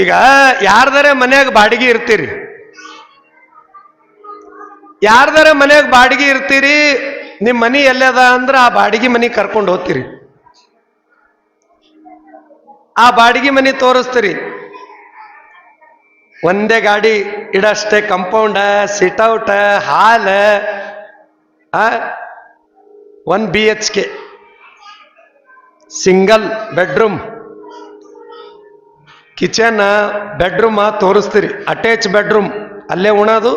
ಈಗ ಯಾರ್ದಾರೆ ಮನ್ಯಾಗ ಬಾಡಿಗೆ ಇರ್ತೀರಿ, ಯಾರ್ದಾರೆ ಮನ್ಯಾಗ ಬಾಡಿಗೆ ಇರ್ತೀರಿ, ನಿಮ್ ಮನಿ ಎಲ್ಲದ ಅಂದ್ರ ಆ ಬಾಡಿಗೆ ಮನಿ ಕರ್ಕೊಂಡು ಹೋಗ್ತೀರಿ. ಆ ಬಾಡಿಗೆ ಮನಿ ತೋರಿಸ್ತೀರಿ. ಒಂದೇ ಗಾಡಿ ಇಡಷ್ಟೇ, compound, sit out, hall, 1 BHK single bedroom, kitchen, bedroom ತೋರಿಸ್ತೀರಿ. ಅಟ್ಯಾಚ್ ಬೆಡ್ರೂಮ್, ಅಲ್ಲೇ ಉಣೋದು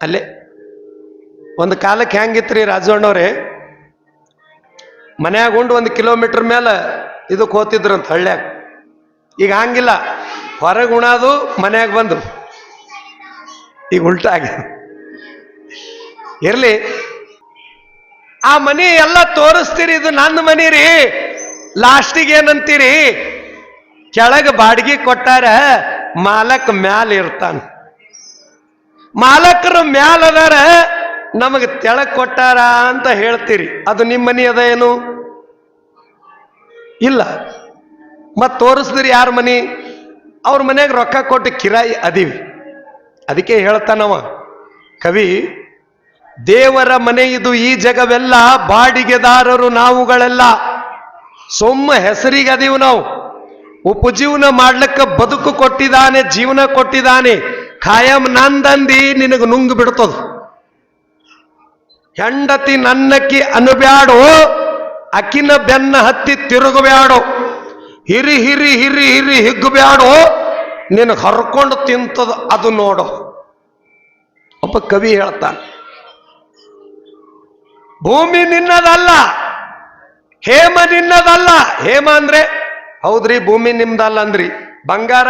ಅಲ್ಲೇ. ಒಂದು ಕಾಲಕ್ಕೆ ಹೆಂಗಿತ್ರಿ ರಾಜವಣ್ಣವ್ರೆ, ಮನ್ಯಾಗ ಉಂಡು 1 ಕಿಲೋಮೀಟರ್ ಮೇಲೆ ಇದಕ್ಕೆ ಹೋಗ್ತಿದ್ರಂತ ಹಳ್ಳ್ಯಾಗ. ಈಗ ಹಂಗಿಲ್ಲ, ಹೊರಗೆ ಉಣೋದು ಮನ್ಯಾಗ ಬಂದು. ಈಗ ಉಲ್ಟಾಗಿ ಇರ್ಲಿ. ಆ ಮನಿ ಎಲ್ಲ ತೋರಿಸ್ತೀರಿ, ಇದು ನನ್ನ ಮನಿ ರೀ. ಲಾಸ್ಟಿಗೆ ಏನಂತೀರಿ, ಕೆಳಗೆ ಬಾಡಿಗೆ ಕೊಟ್ಟಾರ, ಮಾಲಕ್ ಮ್ಯಾಲ ಇರ್ತಾನ. ಮಾಲಕರು ಮ್ಯಾಲ ಅದಾರ, ನಮಗೆ ತೆಳಗ್ ಕೊಟ್ಟಾರ ಅಂತ ಹೇಳ್ತೀರಿ. ಅದು ನಿಮ್ಮ ಮನಿ ಅದ ಏನು? ಇಲ್ಲ. ಮತ್ ತೋರಿಸಿದ್ರಿ ಯಾರ ಮನಿ? ಅವ್ರ ಮನ್ಯಾಗ ರೊಕ್ಕ ಕೊಟ್ಟು ಕಿರಾಯಿ ಅದೀವಿ. ಅದಕ್ಕೆ ಹೇಳ್ತಾನವ ಕವಿ, ದೇವರ ಮನೆ ಇದು ಈ ಜಗವೆಲ್ಲ, ಬಾಡಿಗೆದಾರರು ನಾವುಗಳೆಲ್ಲ. ಸೊಮ್ಮ ಹೆಸರಿಗೆ ಅದೀವು ನಾವು. ಉಪಜೀವನ ಮಾಡ್ಲಿಕ್ಕೆ ಬದುಕು ಕೊಟ್ಟಿದ್ದಾನೆ, ಜೀವನ ಕೊಟ್ಟಿದ್ದಾನೆ. ಖಾಯಂ ನಂದಂದಿ ನಿನಗೆ ನುಂಗು ಬಿಡ್ತದ. ಹೆಂಡತಿ ನನ್ನಕ್ಕಿ ಅನುಬ್ಯಾಡೋ, ಅಕ್ಕಿನ ಬೆನ್ನ ಹತ್ತಿ ತಿರುಗಬ್ಯಾಡೋ. ಹಿರಿ ಹಿರಿ ಹಿರಿ ಹಿರಿ ಹಿಗ್ಗಬ್ಯಾಡೋ, ನಿನಗೆ ಹರ್ಕೊಂಡು ತಿಂತದ ಅದು ನೋಡು. ಒಬ್ಬ ಕವಿ ಹೇಳ್ತಾನೆ, ಭೂಮಿ ನಿನ್ನದಲ್ಲ, ಹೇಮ ನಿನ್ನದಲ್ಲ. ಹೇಮ ಅಂದ್ರೆ ಹೌದ್ರಿ, ಭೂಮಿ ನಿಮ್ದಲ್ಲ ಅಂದ್ರಿ. ಬಂಗಾರ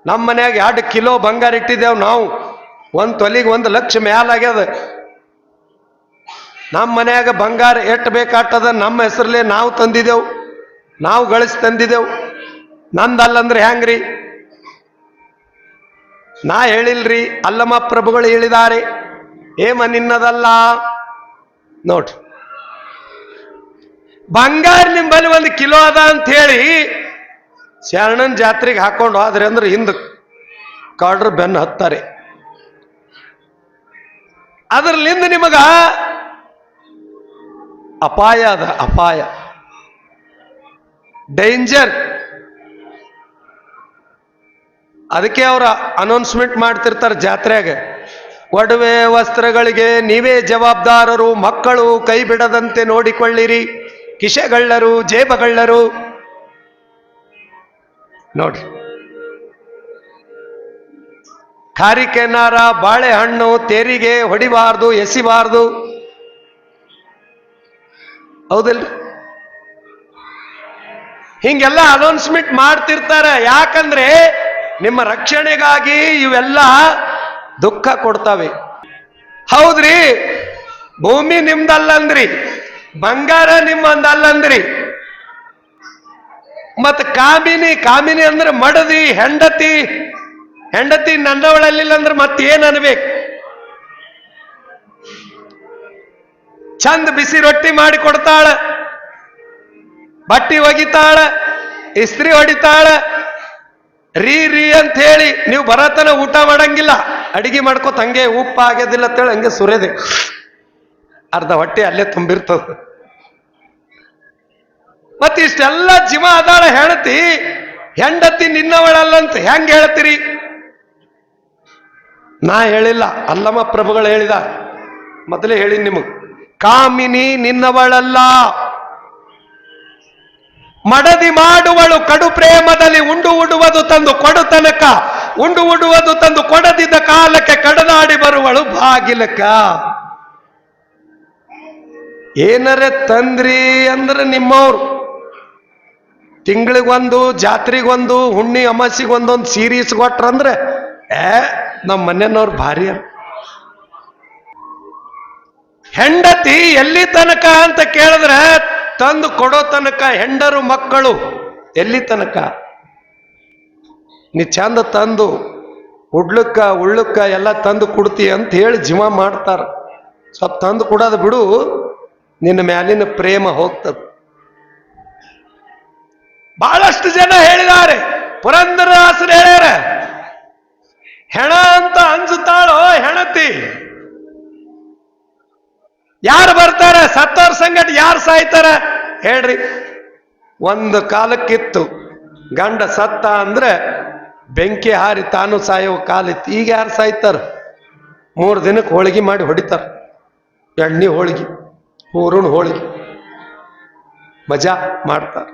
ನಮ್ಮ ಮನ್ಯಾಗ 2 ಕಿಲೋ ಬಂಗಾರ ಇಟ್ಟಿದ್ದೇವ್ ನಾವು. 1 ತೊಲಿಗೆ 1 ಲಕ್ಷ ಮ್ಯಾಲಾಗ್ಯದ. ನಮ್ಮ ಮನ್ಯಾಗ ಬಂಗಾರ ಎಟ್ಟು ಬೇಕಾಗ್ತದ, ನಮ್ಮ ಹೆಸರಲ್ಲೇ ನಾವು ತಂದಿದ್ದೆವು, ನಾವು ಗಳಿಸಿ ತಂದಿದ್ದೆವು. ನಂದಲ್ಲಂದ್ರೆ ಹೆಂಗ್ರಿ? ನಾ ಹೇಳಿಲ್ರಿ, ಅಲ್ಲಮ ಪ್ರಭುಗಳು ಹೇಳಿದ್ದಾರೆ, ಹೇಮ ನಿನ್ನದಲ್ಲ. ನೋಡ್ರಿ, ಬಂಗಾರ ನಿಂಬಲ್ಲಿ 1 ಕಿಲೋ ಅದ ಅಂತ ಹೇಳಿ ಶರಣನ್ ಜಾತ್ರೆಗೆ ಹಾಕೊಂಡು ಹೋದ್ರಿ ಅಂದ್ರೆ ಹಿಂದ ಕಾಡ್ರು ಬೆನ್ನು ಹತ್ತಾರೆ. ಅದ್ರಲ್ಲಿಂದ ನಿಮಗ ಅಪಾಯ ಅದ, ಅಪಾಯ, ಡೇಂಜರ್. ಅದಕ್ಕೆ ಅವ್ರ ಅನೌನ್ಸ್ಮೆಂಟ್ ಮಾಡ್ತಿರ್ತಾರೆ ಜಾತ್ರೆಗೆ, ಒಡವೆ ವಸ್ತ್ರಗಳಿಗೆ ನೀವೇ ಜವಾಬ್ದಾರರು, ಮಕ್ಕಳು ಕೈ ಬಿಡದಂತೆ ನೋಡಿಕೊಳ್ಳಿರಿ, ಕಿಶೆಗಳ್ಳರು, ಜೇಬಗಳ್ಳರು. ನೋಡ್ರಿ, ಕಾರಿಕೆನಾರ, ಬಾಳೆಹಣ್ಣು, ತೆರಿಗೆ ಹೊಡಿಬಾರ್ದು, ಎಸಿಬಾರ್ದು. ಹೌದಿಲ್ರಿ? ಹಿಂಗೆಲ್ಲ ಅನೌನ್ಸ್ಮೆಂಟ್ ಮಾಡ್ತಿರ್ತಾರೆ. ಯಾಕಂದ್ರೆ ನಿಮ್ಮ ರಕ್ಷಣೆಗಾಗಿ ಇವೆಲ್ಲ ದುಃಖ ಕೊಡ್ತವೆ. ಹೌದ್ರಿ, ಭೂಮಿ ನಿಮ್ದಲ್ಲಂದ್ರಿ, ಬಂಗಾರ ನಿಮ್ಮಂದಲ್ಲಂದ್ರಿ. ಮತ್ ಕಾಮಿನಿ, ಕಾಮಿನಿ ಅಂದ್ರೆ ಮಡದಿ, ಹೆಂಡತಿ. ಹೆಂಡತಿ ನನ್ನವಳಲ್ಲಿಲ್ಲ ಅಂದ್ರೆ ಮತ್ತೇನ್ ಅನ್ಬೇಕು? ಚಂದ ಬಿಸಿ ರೊಟ್ಟಿ ಮಾಡಿ ಕೊಡ್ತಾಳ, ಬಟ್ಟಿ ಒಗಿತಾಳ, ಇಸ್ತ್ರಿ ಹೊಡಿತಾಳ. ರೀ ರೀ ಅಂತ ಹೇಳಿ ನೀವು ಬರತನ ಊಟ ಮಾಡಂಗಿಲ್ಲ, ಅಡಿಗೆ ಮಾಡ್ಕೋತ ಹಂಗೆ ಉಪ್ಪು ಆಗ್ಯದಿಲ್ಲ ಅಂತೇಳಿ ಹಂಗೆ ಸುರೇದೆ, ಅರ್ಧ ಹೊಟ್ಟೆ ಅಲ್ಲೇ ತುಂಬಿರ್ತದ. ಮತ್ತೆ ಇಷ್ಟೆಲ್ಲ ಜೀವ ಅದಾಳ ಹೇಳ್ತಿ, ಹೆಂಡತಿ ನಿನ್ನವಳಲ್ಲಂತ ಹೆಂಗ್ ಹೇಳ್ತೀರಿ? ನಾ ಹೇಳಿಲ್ಲ, ಅಲ್ಲಮ ಪ್ರಭುಗಳು ಹೇಳಿದ. ಮೊದಲೇ ಹೇಳಿ ನಿಮಗ್, ಕಾಮಿನಿ ನಿನ್ನವಳಲ್ಲ, ಮಡದಿ ಮಾಡುವಳು ಕಡು ಪ್ರೇಮದಲ್ಲಿ. ಉಂಡು ಉಡುವುದು ತಂದು ಕೊಡು ತನಕ, ಉಂಡು ಉಡುವುದು ತಂದು ಕೊಡದಿದ್ದ ಕಾಲಕ್ಕೆ ಕಡದಾಡಿ ಬರುವಳು ಬಾಗಿಲಕ್ಕ. ಏನರೆ ತಂದ್ರಿ ಅಂದ್ರೆ ನಿಮ್ಮವ್ರು ತಿಂಗಳಿಗೊಂದು, ಜಾತ್ರೆಗೊಂದು, ಹುಣ್ಣಿ ಅಮಾಸಿಗೊಂದೊಂದು ಸೀರೀಸ್ ಕೊಟ್ರಂದ್ರೆ ನಮ್ಮ ಮನೆಯವ್ರು ಭಾರಿ. ಹೆಂಡತಿ ಎಲ್ಲಿ ತನಕ ಅಂತ ಕೇಳಿದ್ರೆ ತಂದು ಕೊಡೋ ತನಕ. ಹೆಂಡರು ಮಕ್ಕಳು ಎಲ್ಲಿ ತನಕ? ನೀ ಚಂದ ತಂದು ಉಡ್ಲಕ್ಕ ಉಳ್ಳಕ್ಕ ಎಲ್ಲ ತಂದು ಕೊಡ್ತಿ ಅಂತ ಹೇಳಿ ಜೀವ ಮಾಡ್ತಾರ. ಸ್ವಲ್ಪ ತಂದು ಕೊಡೋದು ಬಿಡು, ನಿನ್ನ ಮ್ಯಾಲಿನ ಪ್ರೇಮ ಹೋಗ್ತದ. ಬಹಳಷ್ಟು ಜನ ಹೇಳಿದ್ದಾರೆ. ಪುರಂದರದಾಸರು ಹೇಳ್ಯಾರ, ಹೆಣ ಅಂತ ಅಂಜುತ್ತಾಳೋ ಹೆಣತಿ. ಯಾರು ಬರ್ತಾರ ಸತ್ತವ್ರ ಸಂಗಟ? ಯಾರು ಸಾಯ್ತಾರ ಹೇಳ್ರಿ? ಒಂದು ಕಾಲಕ್ಕಿತ್ತು ಗಂಡ ಸತ್ತ ಅಂದ್ರೆ ಬೆಂಕಿ ಹಾರಿ ತಾನು ಸಾಯೋ ಕಾಲಿತ್ತು. ಈಗ ಯಾರು ಸಾಯ್ತಾರ? 3 ದಿನಕ್ಕೆ ಹೋಳಿಗೆ ಮಾಡಿ ಹೊಡಿತಾರ. ಎಣ್ಣೆ ಹೋಳಿಗೆ, ಹೂರುಣ ಹೋಳಿಗೆ ಮಜಾ ಮಾಡ್ತಾರ.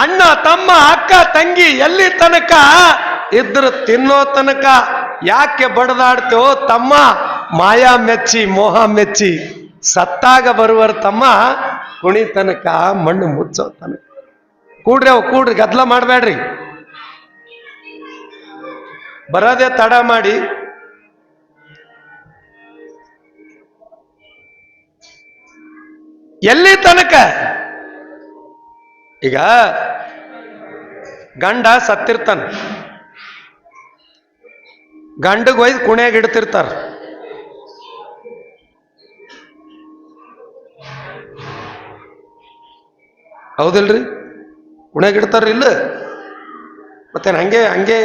ಅಣ್ಣ ತಮ್ಮ ಅಕ್ಕ ತಂಗಿ ಎಲ್ಲಿ ತನಕ ಇದ್ರ ತಿನ್ನೋ ತನಕ ಯಾಕೆ ಬಡದಾಡ್ತೇವೋ ತಮ್ಮ? ಮಾಯಾ ಮೆಚ್ಚಿ ಮೋಹ ಮೆಚ್ಚಿ ಸತ್ತಾಗ ಬರುವರ್ ತಮ್ಮ, ಕುಣಿ ತನಕ ಮಣ್ಣು ಮುಚ್ಚೋ ತನಕ. ಕೂಡ್ರಿ ಅವ್ ಕೂಡ್ರಿ, ಗದ್ಲ ಮಾಡಬೇಡ್ರಿ. ಬರೋದೇ ತಡ ಮಾಡಿ ಎಲ್ಲಿ ತನಕ? ಈಗ ಗಂಡ ಸತ್ತಿರ್ತಾನ, ಗಂಡಗ್ ಒಯ್ದು ಕುಣ್ಯಾಗ ಇಡ್ತಿರ್ತಾರ. ಹೌದಿಲ್ರಿ? ಕುಣ್ಯಾಗ ಇಡ್ತಾರ ಇಲ್ಲ? ಮತ್ತೇನು ಹಂಗೆ ಹಂಗೆ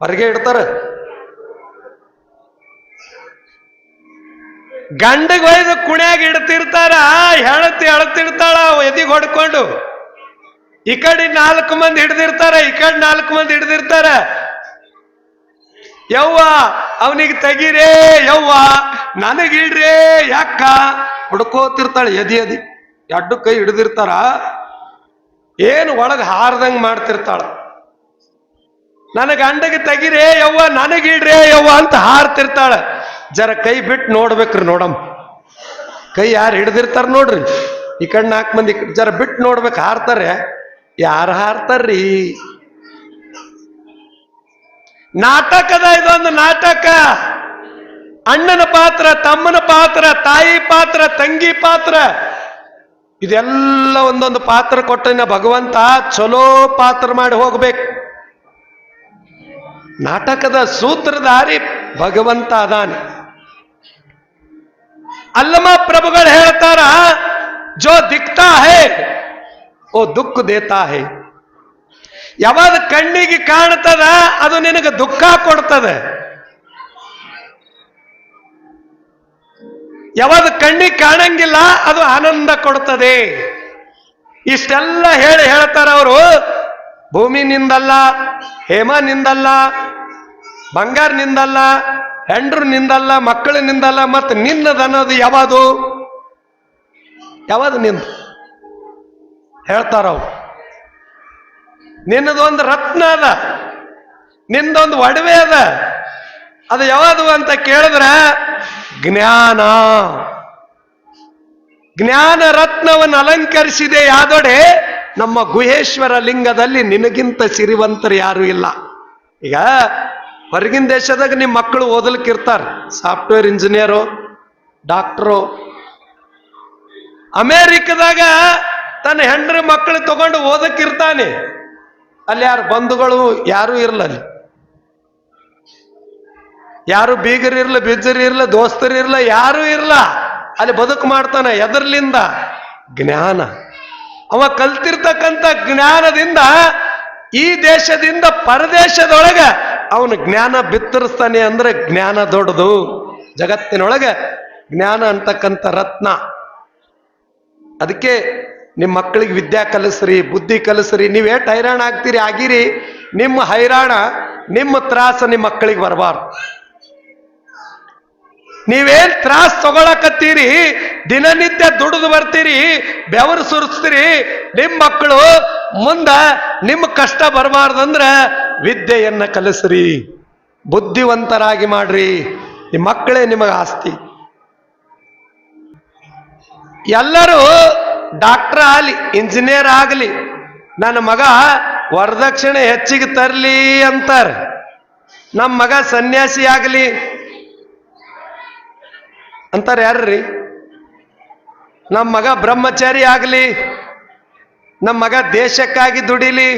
ಹೊರಗೆ ಇಡ್ತಾರ? ಗಂಡಗ್ ಒಯ್ದು ಕುಣ್ಯಾಗ ಇಡ್ತಿರ್ತಾರ. ಹೆಣತಿ ಅಳತಿರ್ತಾಳ ಎದಿಗೆ ಹೊಡ್ಕೊಂಡು. ಈ ಕಡೆ 4 ಮಂದಿ ಹಿಡ್ದಿರ್ತಾರ, ಈ ಕಡೆ 4 ಮಂದಿ ಹಿಡ್ದಿರ್ತಾರ. ಯವ್ವ ಅವನಿಗೆ ತೆಗೀರೇ, ಯವ್ವ ನನಗಿಡ್ರೇ ಯಾಕ ಹುಡ್ಕೋತಿರ್ತಾಳೆ. ಎದಿ ಎಡ್ಡು ಕೈ ಹಿಡ್ದಿರ್ತಾರ. ಏನು ಒಳಗೆ ಹಾರ್ದಂಗ್ ಮಾಡ್ತಿರ್ತಾಳ. ನನ್ನ ಗಂಡಗೆ ತೆಗೀರೇ ಯವ್ವ, ನನಗಿಡ್ರೇ ಯವ್ವ ಅಂತ ಹಾರ್ತಿರ್ತಾಳ. ಜರ ಕೈ ಬಿಟ್ಟು ನೋಡ್ಬೇಕ್ರಿ ನೋಡಮ್. ಕೈ ಯಾರು ಹಿಡ್ದಿರ್ತಾರ ನೋಡ್ರಿ, ಈ ಕಡೆ 4 ಮಂದಿ ಜರ ಬಿಟ್ಟು ನೋಡ್ಬೇಕು. ಹಾರ್ತಾರೆ? ಯಾರು ಹಾರ್ತಾರ್ರಿ? ನಾಟಕದ ಇದೊಂದು ನಾಟಕ. ಅಣ್ಣನ ಪಾತ್ರ, ತಮ್ಮನ ಪಾತ್ರ, ತಾಯಿ ಪಾತ್ರ, ತಂಗಿ ಪಾತ್ರ, ಇದೆಲ್ಲ ಒಂದೊಂದು ಪಾತ್ರ ಕೊಟ್ಟನ ಭಗವಂತ. ಚಲೋ ಪಾತ್ರ ಮಾಡಿ ಹೋಗ್ಬೇಕು. ನಾಟಕದ ಸೂತ್ರಧಾರಿ ಭಗವಂತ ಅದಾನೆ. ಅಲ್ಲಮ ಪ್ರಭುಗಳು ಹೇಳ್ತಾರ, ಜೋ ದಿಕ್ತಾ ಹೇ ಓ ದುಃಖ ದೇತಾ ಹೇ. ಯಾವಾಗ ಕಣ್ಣಿಗೆ ಕಾಣ್ತದ ಅದು ನಿನಗೆ ದುಃಖ ಕೊಡ್ತದೆ. ಯಾವಾಗ ಕಣ್ಣಿಗೆ ಕಾಣಂಗಿಲ್ಲ ಅದು ಆನಂದ ಕೊಡ್ತದೆ. ಇಷ್ಟೆಲ್ಲ ಹೇಳ್ತಾರ ಅವರು. ಭೂಮಿ ನಿಂದಲ್ಲ, ಹೇಮ ನಿಂದಲ್ಲ, ಬಂಗಾರ ನಿಂದಲ್ಲ, ಹೆಂಡ್ರು ನಿಂದಲ್ಲ, ಮಕ್ಕಳು ನಿಂದಲ್ಲ, ಮತ್ತೆ ನಿನ್ನದನ್ನೋದು ಯಾವುದು? ಯಾವುದು ನಿಂದ ಹೇಳ್ತಾರ ಅವ್ರು. ನಿನ್ನದೊಂದು ರತ್ನ ಅದ, ನಿಂದೊಂದು ಒಡವೆ ಅದ. ಅದು ಯಾವುದು ಅಂತ ಕೇಳಿದ್ರ ಜ್ಞಾನ. ಜ್ಞಾನ ರತ್ನವನ್ನು ಅಲಂಕರಿಸಿದೆ ಯಾದೊಡೆ ನಮ್ಮ ಗುಹೇಶ್ವರ ಲಿಂಗದಲ್ಲಿ ನಿನಗಿಂತ ಸಿರಿವಂತರು ಯಾರು ಇಲ್ಲ. ಈಗ ಹೊರಗಿನ ದೇಶದಾಗ ನಿಮ್ಮ ಮಕ್ಕಳು ಓದಲಿಕ್ಕಿರ್ತಾರೆ, ಸಾಫ್ಟ್ವೇರ್ ಇಂಜಿನಿಯರು, ಡಾಕ್ಟ್ರು. ಅಮೇರಿಕದಾಗ ತನ್ನ ಹೆಂಡ್ರ ಮಕ್ಕಳು ತಗೊಂಡು ಓದಕ್ಕಿರ್ತಾನೆ. ಅಲ್ಲಿ ಯಾರು ಬಂಧುಗಳು ಯಾರು ಇರಲ್ಲ, ಅಲ್ಲಿ ಯಾರು ಬೀಗರಿರ್ಲ, ಬಿಜ್ಜರಿರ್ಲ, ದೋಸ್ತರಿರ್ಲ, ಯಾರು ಇರಲ್ಲ. ಅಲ್ಲಿ ಬದುಕು ಮಾಡ್ತಾನ. ಎದರ್ಲಿಂದ? ಜ್ಞಾನ. ಅವ ಕಲ್ತಿರ್ತಕ್ಕಂಥ ಜ್ಞಾನದಿಂದ ಈ ದೇಶದಿಂದ ಪರದೇಶದೊಳಗೆ ಅವನು ಜ್ಞಾನ ಬಿತ್ತರಿಸ್ತಾನೆ. ಅಂದ್ರೆ ಜ್ಞಾನ ದೊಡ್ಡದು. ಜಗತ್ತಿನೊಳಗೆ ಜ್ಞಾನ ಅಂತಕ್ಕಂಥ ರತ್ನ. ಅದಕ್ಕೆ ನಿಮ್ಮ ಮಕ್ಕಳಿಗೆ ವಿದ್ಯಾ ಕಲಿಸ್ರಿ, ಬುದ್ಧಿ ಕಲಿಸ್ರಿ. ನೀವೇಟ್ ಹೈರಾಣ ಆಗ್ತೀರಿ ಆಗಿರಿ, ನಿಮ್ಮ ಹೈರಾಣ, ನಿಮ್ಮ ತ್ರಾಸ ನಿಮ್ಮ ಮಕ್ಕಳಿಗೆ ಬರಬಾರ್ದು. ನೀವೇನ್ ತ್ರಾಸ ತಗೊಳಕತ್ತೀರಿ, ದಿನನಿತ್ಯ ದುಡಿದು ಬರ್ತೀರಿ, ಬೆವರು ಸುರಿಸ್ತೀರಿ, ನಿಮ್ಮ ಮಕ್ಕಳು ಮುಂದ ನಿಮ್ಮ ಕಷ್ಟ ಬರಬಾರ್ದಂದ್ರ ವಿದ್ಯೆಯನ್ನ ಕಲಿಸ್ರಿ, ಬುದ್ಧಿವಂತರಾಗಿ ಮಾಡ್ರಿ. ನಿಮ್ಮ ಮಕ್ಕಳೇ ನಿಮಗೆ ಆಸ್ತಿ. ಎಲ್ಲರೂ ಡಾಕ್ಟರ್ ಆಗಲಿ, ಇಂಜಿನಿಯರ್ ಆಗಲಿ, ನನ್ನ ಮಗ ವರದಕ್ಷಿಣೆ ಹೆಚ್ಚಿಗೆ ತರಲಿ ಅಂತಾರೆ. ನಮ್ಮ ಮಗ ಸನ್ಯಾಸಿ ಆಗಲಿ ಅಂತಾರೆ ಯಾರ್ರಿ? ನಮ್ಮ ಮಗ ಬ್ರಹ್ಮಚಾರಿ ಆಗಲಿ, ನಮ್ಮ ಮಗ ದೇಶಕ್ಕಾಗಿ ದುಡಿಲಿ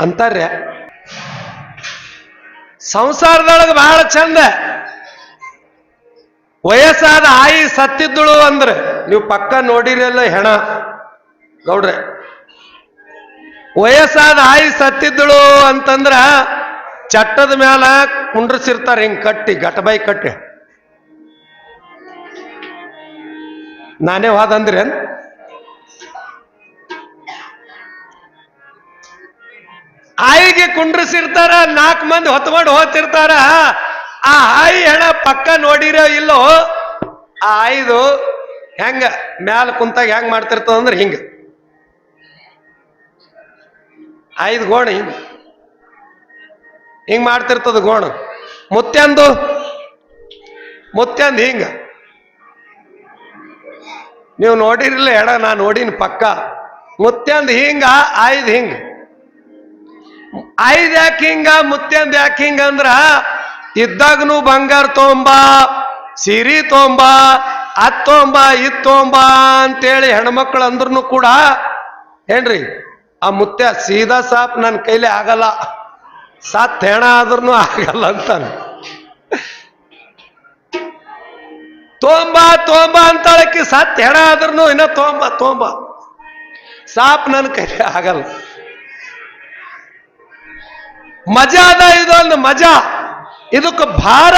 ಅಂತಾರೆ. ಸಂಸಾರದೊಳಗೆ ಬಹಳ ಚಂದ. ವಯಸ್ಸಾದ ಆಯಿ ಸತ್ತಿದ್ದಳು ಅಂದ್ರೆ ನೀವು ಪಕ್ಕ ನೋಡಿರಲ್ಲ ಹೆಣ ಗೌಡ್ರೆ. ವಯಸ್ಸಾದ ಆಯಿ ಸತ್ತಿದ್ದಳು ಅಂತಂದ್ರ ಚಟ್ಟದ ಮ್ಯಾಲ ಕುಂಡ್ರಸಿರ್ತಾರೆ ಹಿಂಗ್ ಕಟ್ಟಿ ಗಟಬಾಯಿ ಕಟ್ಟಿ. ನಾನೇ ವಾದಂದ್ರೆ ಆಯಿಗೆ ಕುಂಡ್ರಸಿರ್ತಾರ, 4 ಮಂದಿ ಹೊತ್ಕೊಂಡು ಹೋಗ್ತಿರ್ತಾರ. ಆ ಆಯಿ ಹೆಣ ಪಕ್ಕ ನೋಡಿರೋ ಇಲ್ಲೋ, ಆ ಆಯ್ದು ಹೆಂಗ ಮ್ಯಾಲ ಕುಂತಾಗ ಹೆಂಗ್ ಮಾಡ್ತಿರ್ತದ ಅಂದ್ರೆ ಹಿಂಗ ಆಯ್ದು ಗೋಣ ಹಿಂಗ ಹಿಂಗ್ ಮಾಡ್ತಿರ್ತದ ಗೋಣ. ಮುತ್ಯಂದು ಹಿಂಗ ನೀವು ನೋಡಿರಿಲ್ಲ ಹೆಣ, ನಾ ನೋಡಿನ ಪಕ್ಕ. ಮುತ್ಯಂದ್ ಹಿಂಗ, ಆಯ್ದು ಹಿಂಗ. ಆಯ್ದು ಯಾಕೆ ಹಿಂಗ, ಮುತ್ಯಂದ್ ಯಾಕೆ ಹಿಂಗ ಅಂದ್ರ ಇದ್ದಾಗನು ಬಂಗಾರ ತೊಂಬ, ಸೀರಿ ತೊಂಬ, ಅದ್ ತೊಂಬ, ಇದ್ ತೊಂಬ ಅಂತೇಳಿ ಹೆಣ್ಮಕ್ಳು ಅಂದ್ರೂ ಕೂಡ ಏನ್ರಿ ಆ ಮುತ್ಯ ಸೀದಾ ಸಾಪ್ ನನ್ನ ಕೈಲಿ ಆಗಲ್ಲ, ಸತ್ ಹೆಣ ಆದ್ರೂ ಆಗಲ್ಲ ಅಂತಾನೆ. ತೋಂಬ ಅಂತಾಳಕ್ಕೆ, ಸತ್ ಹೆಣ ಆದ್ರೂ ಇನ್ನ ತೋಂಬ ಸಾಪ್ ನನ್ನ ಕೈಲಿ ಆಗಲ್ಲ. ಮಜಾ ಅದ ಇದೊಂದು ಮಜಾ. ಇದಕ್ಕೆ ಭಾರ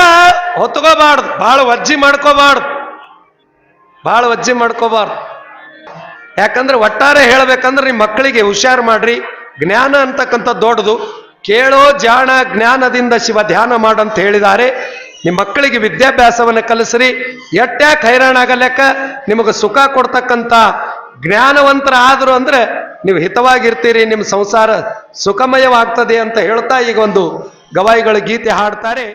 ಹೊತ್ಕೋಬಾರ್ದು, ಭಾಳ ವಜ್ಜಿ ಮಾಡ್ಕೋಬಾರ್ದು. ಯಾಕಂದ್ರೆ ಒಟ್ಟಾರೆ ಹೇಳ್ಬೇಕಂದ್ರೆ ನಿಮ್ಮ ಮಕ್ಕಳಿಗೆ ಹುಷಾರು ಮಾಡ್ರಿ. ಜ್ಞಾನ ಅಂತಕ್ಕಂಥ ದೊಡ್ಡದು. ಕೇಳೋ ಜಾಣ ಜ್ಞಾನದಿಂದ ಶಿವ ಧ್ಯಾನ ಮಾಡಂತ ಹೇಳಿದ್ದಾರೆ. ನಿಮ್ಮ ಮಕ್ಕಳಿಗೆ ವಿದ್ಯಾಭ್ಯಾಸವನ್ನು ಕಲಿಸ್ರಿ. ಎಟ್ಟ್ಯಾಕೆ ಹೈರಾಣಾಗಲೆಕ್ಕ ನಿಮಗೆ ಸುಖ ಕೊಡ್ತಕ್ಕಂಥ ಜ್ಞಾನವಂತರ ಆದ್ರು ಅಂದ್ರೆ ನೀವು ಹಿತವಾಗಿರ್ತೀರಿ, ನಿಮ್ಮ ಸಂಸಾರ ಸುಖಮಯವಾಗ್ತದೆ ಅಂತ ಹೇಳ್ತಾ ಈಗ ಒಂದು ಗವಾಯಿಗಳ ಗೀತೆ ಹಾಡ್ತಾರೆ.